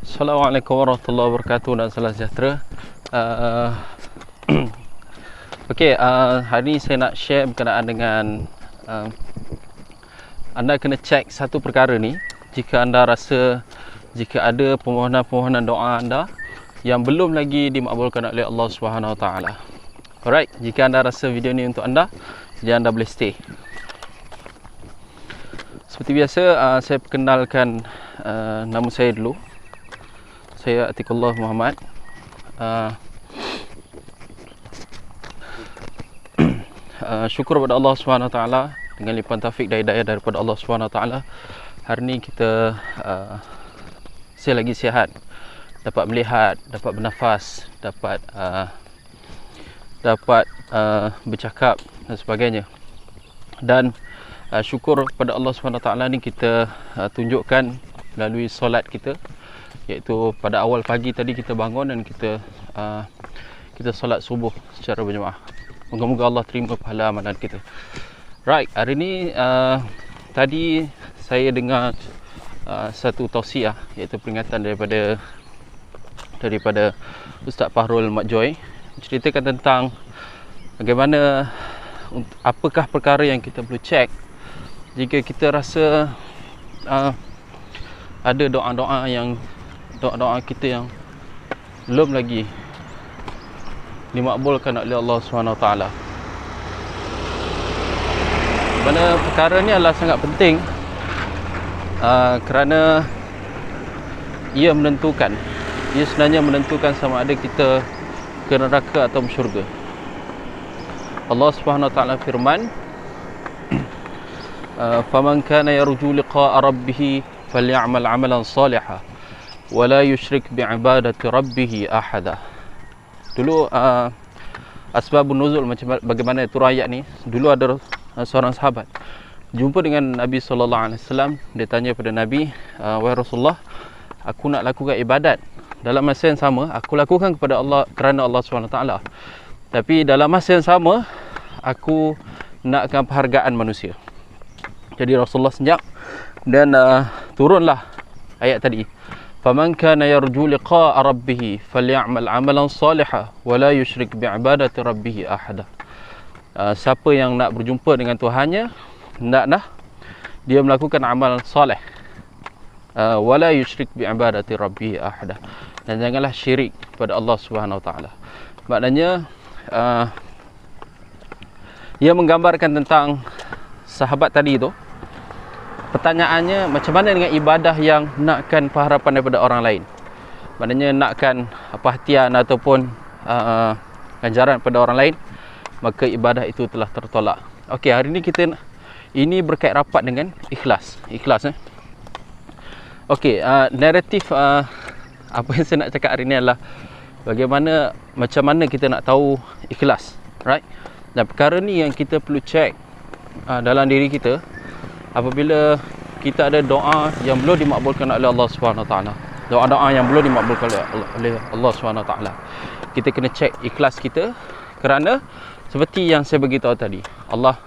Assalamualaikum warahmatullahi wabarakatuh dan salam sejahtera. Okey, hari ni saya nak share berkenaan dengan anda kena cek satu perkara ni. Jika anda rasa jika ada permohonan-permohonan doa anda yang belum lagi dimakbulkan oleh Allah Subhanahu Wa Taala. Alright, jika anda rasa video ni untuk anda, jadi anda boleh stay. Seperti biasa, saya perkenalkan nama saya dulu. Saya Atiqullah Muhammad. Syukur kepada Allah Subhanahu Wa Taala dengan limpahan taufik dan hidayah daripada Allah Subhanahu Wa Taala. Hari ni kita saya lagi sihat, dapat melihat, dapat bernafas, dapat bercakap dan sebagainya. Dan syukur kepada Allah Subhanahu Wa Taala ni kita tunjukkan melalui solat kita, iaitu pada awal pagi tadi kita bangun dan kita solat subuh secara berjemaah. Moga-moga Allah terima pahala amalan kita. Right, hari ni tadi saya dengar satu tausiah, iaitu peringatan daripada Ustaz Fahrul Mat Joy, menceritakan tentang bagaimana apakah perkara yang kita perlu cek jika kita rasa ada doa-doa kita yang belum lagi dimakbulkan oleh Allah SWT. Mana perkara ni adalah sangat penting kerana ia sebenarnya menentukan sama ada kita ke neraka atau syurga. Allah SWT firman, "Faman kana yarju liqa'a rabbih falyamal 'amalan salihan wa la yusyrik bi'ibadati rabbih ahada." Dulu asbabun nuzul, macam bagaimana turun ayat ni. Dulu ada seorang sahabat jumpa dengan Nabi SAW. Dia tanya pada Nabi, "Wahai Rasulullah, aku nak lakukan ibadat. Dalam masa yang sama aku lakukan kepada Allah kerana Allah SWT. Tapi dalam masa yang sama aku nakkan penghargaan manusia." Jadi Rasulullah senyap dan turunlah ayat tadi, "Faman kana yarju liqa'a rabbih falyamal 'amalan salihan wa la yusyrik bi'ibadati rabbih ahada." Siapa yang nak berjumpa dengan Tuhannya, hendaklah dia melakukan amalan soleh, wa la yusyrik bi'ibadati rabbih ahada, dan janganlah syirik kepada Allah Subhanahu Wa Taala. Maknanya ia menggambarkan tentang sahabat tadi tu. Pertanyaannya, macam mana dengan ibadah yang nakkan pengharapan daripada orang lain? Maknanya nakkan perhatian ataupun ganjaran pada orang lain, maka ibadah itu telah tertolak. Okey, hari ni ini berkait rapat dengan ikhlas. Okey, naratif apa yang saya nak cakap hari ni adalah macam mana kita nak tahu ikhlas, right? Dan perkara ni yang kita perlu cek dalam diri kita apabila kita ada doa yang belum dimakbulkan oleh Allah Subhanahu Wa Taala. Doa-doa yang belum dimakbulkan oleh Allah Subhanahu Wa Taala. Kita kena cek ikhlas kita, kerana seperti yang saya beritahu tadi, Allah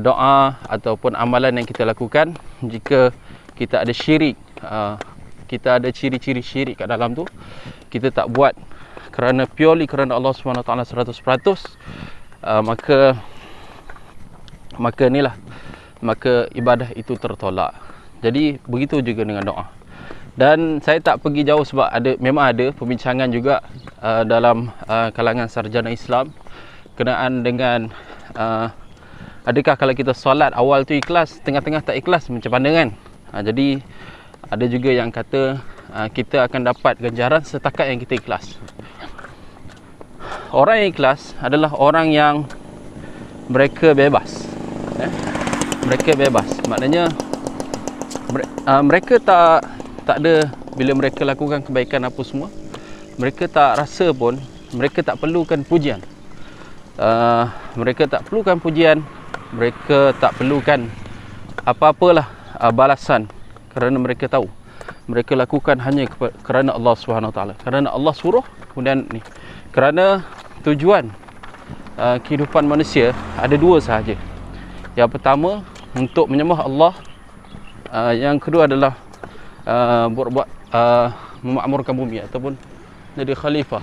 doa ataupun amalan yang kita lakukan, jika kita ada syirik, kita ada ciri-ciri syirik kat dalam tu, kita tak buat purely kerana Allah Subhanahu Wa Taala 100%, maka ibadah itu tertolak. Jadi begitu juga dengan doa. Dan saya tak pergi jauh sebab memang ada perbincangan juga dalam kalangan sarjana Islam kenaan dengan adakah kalau kita solat awal tu ikhlas, tengah-tengah tak ikhlas, macam mana kan? Jadi ada juga yang kata kita akan dapat ganjaran setakat yang kita ikhlas. Orang yang ikhlas adalah orang yang mereka bebas. Mereka bebas, maknanya mereka tak ada, bila mereka lakukan kebaikan apa semua, mereka tak rasa pun, mereka tak perlukan pujian. Mereka tak perlukan pujian, mereka tak perlukan apa-apalah balasan, kerana mereka tahu mereka lakukan hanya kerana Allah Subhanahu Wa Taala, kerana Allah suruh. Kemudian ni, kerana tujuan kehidupan manusia ada dua sahaja. Yang pertama untuk menyembah Allah, yang kedua adalah memakmurkan bumi ataupun jadi khalifah.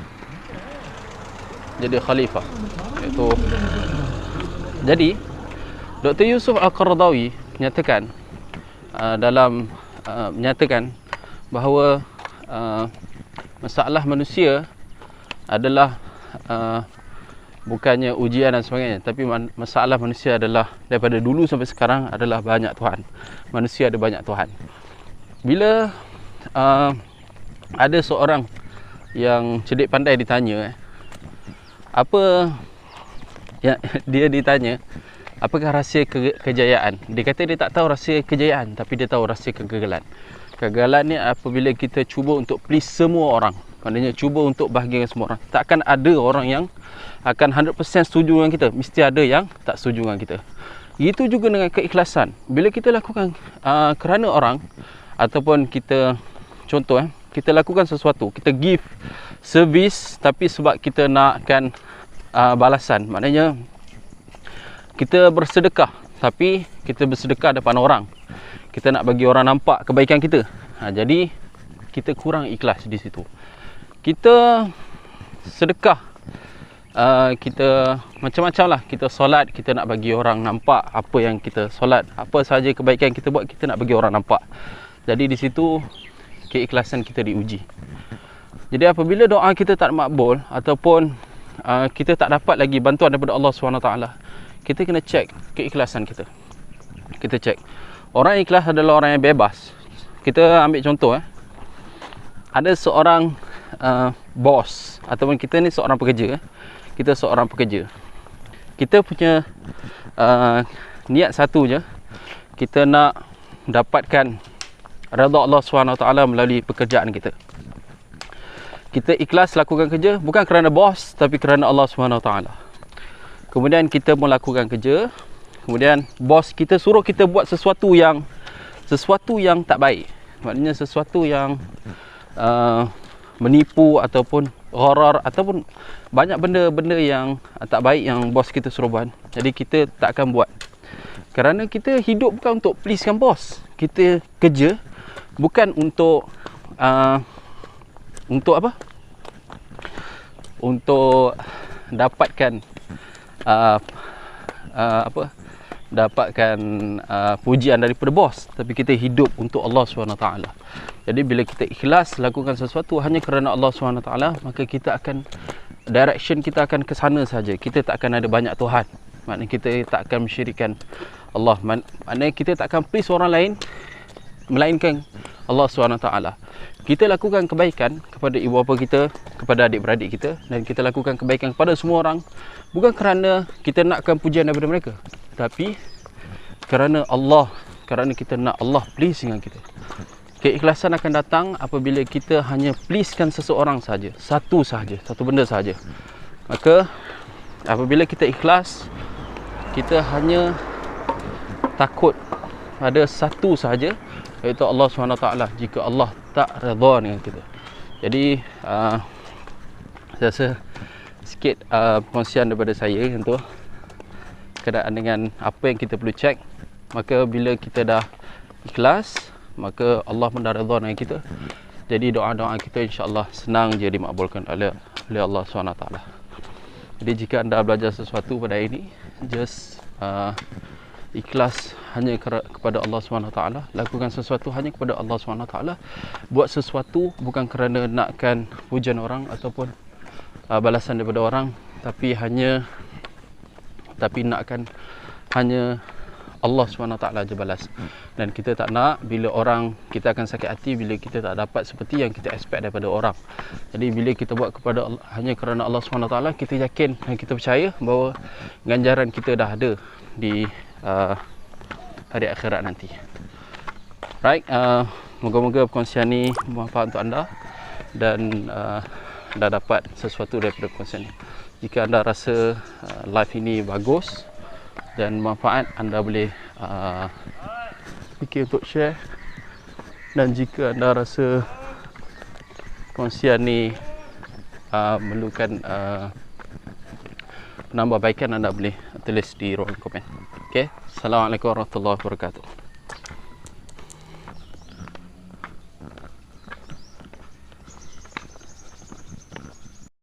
Iaitu, jadi Dr. Yusuf Al-Qaradawi menyatakan menyatakan bahawa masalah manusia adalah bukannya ujian dan sebagainya, tapi masalah manusia adalah daripada dulu sampai sekarang adalah banyak Tuhan. Manusia ada banyak Tuhan. Bila ada seorang yang cerdik pandai ditanya, apa yang dia ditanya, apakah rahsia kejayaan? Dia kata dia tak tahu rahsia kejayaan, tapi dia tahu rahsia kegagalan. Kegagalan ni apabila kita cuba untuk please semua orang. Maknanya cuba untuk bahagikan semua orang. Takkan ada orang yang akan 100% setuju dengan kita. Mesti ada yang tak setuju dengan kita. Itu juga dengan keikhlasan. Bila kita lakukan kerana orang, ataupun kita, contoh kita lakukan sesuatu, kita give service, tapi sebab kita nakkan balasan. Maknanya kita bersedekah, tapi kita bersedekah depan orang. Kita nak bagi orang nampak kebaikan kita. Jadi kita kurang ikhlas di situ. Kita sedekah, kita macam-macam lah. Kita solat, kita nak bagi orang nampak apa yang kita solat, apa sahaja kebaikan kita buat, kita nak bagi orang nampak. Jadi di situ keikhlasan kita diuji. Jadi apabila doa kita tak makbul, ataupun kita tak dapat lagi bantuan daripada Allah SWT, kita kena cek keikhlasan kita. Kita cek. Orang ikhlas adalah orang yang bebas. Kita ambil contoh, ada seorang bos, ataupun kita ni seorang pekerja. Kita seorang pekerja. Kita punya niat satu je. Kita nak dapatkan redha Allah SWT melalui pekerjaan kita. Kita ikhlas lakukan kerja bukan kerana bos, tapi kerana Allah SWT. Kemudian kita melakukan kerja. Kemudian bos kita suruh kita buat sesuatu yang tak baik. Maknanya sesuatu yang menipu ataupun gharar, ataupun banyak benda-benda yang tak baik yang bos kita suruh buat. Jadi kita tak akan buat. Kerana kita hidup bukan untuk pleasekan bos. Kita kerja bukan untuk apa? Untuk dapatkan dapatkan pujian daripada bos, tapi kita hidup untuk Allah SWT. Jadi bila kita ikhlas lakukan sesuatu hanya kerana Allah SWT, maka kita akan, direction kita akan ke sana saja. Kita tak akan ada banyak Tuhan. Maknanya kita tak akan mensyirikkan Allah. Maknanya kita tak akan please orang lain melainkan Allah SWT. Kita lakukan kebaikan kepada ibu bapa kita, kepada adik-beradik kita, dan kita lakukan kebaikan kepada semua orang bukan kerana kita nakkan pujian daripada mereka, tapi kerana Allah, kerana kita nak Allah please dengan kita. Keikhlasan akan datang apabila kita hanya pleasekan seseorang saja, satu benda saja. Maka apabila kita ikhlas, kita hanya takut pada satu saja, iaitu Allah SWT. Jika Allah tak redha dengan kita. Jadi saya rasa sikit perkongsian daripada saya untuk berkenaan dengan apa yang kita perlu cek. Maka bila kita dah ikhlas, maka Allah pun dah redha dengan kita. Jadi doa-doa kita insya-Allah senang je dimakbulkan oleh Allah SWT. Jadi jika anda belajar sesuatu pada hari ini, just ikhlas hanya kepada Allah SWT. Lakukan sesuatu hanya kepada Allah SWT. Buat sesuatu bukan kerana nakkan pujian orang ataupun balasan daripada orang, tapi nakkan hanya Allah SWT je balas. Dan kita tak nak bila orang, kita akan sakit hati bila kita tak dapat seperti yang kita expect daripada orang. Jadi bila kita buat kepada Allah, hanya kerana Allah SWT, kita yakin dan kita percaya bahawa ganjaran kita dah ada di hari akhirat nanti. Right, moga-moga perkongsian ni bermanfaat untuk anda dan anda dapat sesuatu daripada perkongsian ni. Jika anda rasa live ini bagus dan manfaat, anda boleh fikir untuk share. Dan jika anda rasa perkongsian ni memerlukan penambahbaikan, anda boleh tulis di ruang komen. Okay, Assalamualaikum warahmatullahi wabarakatuh.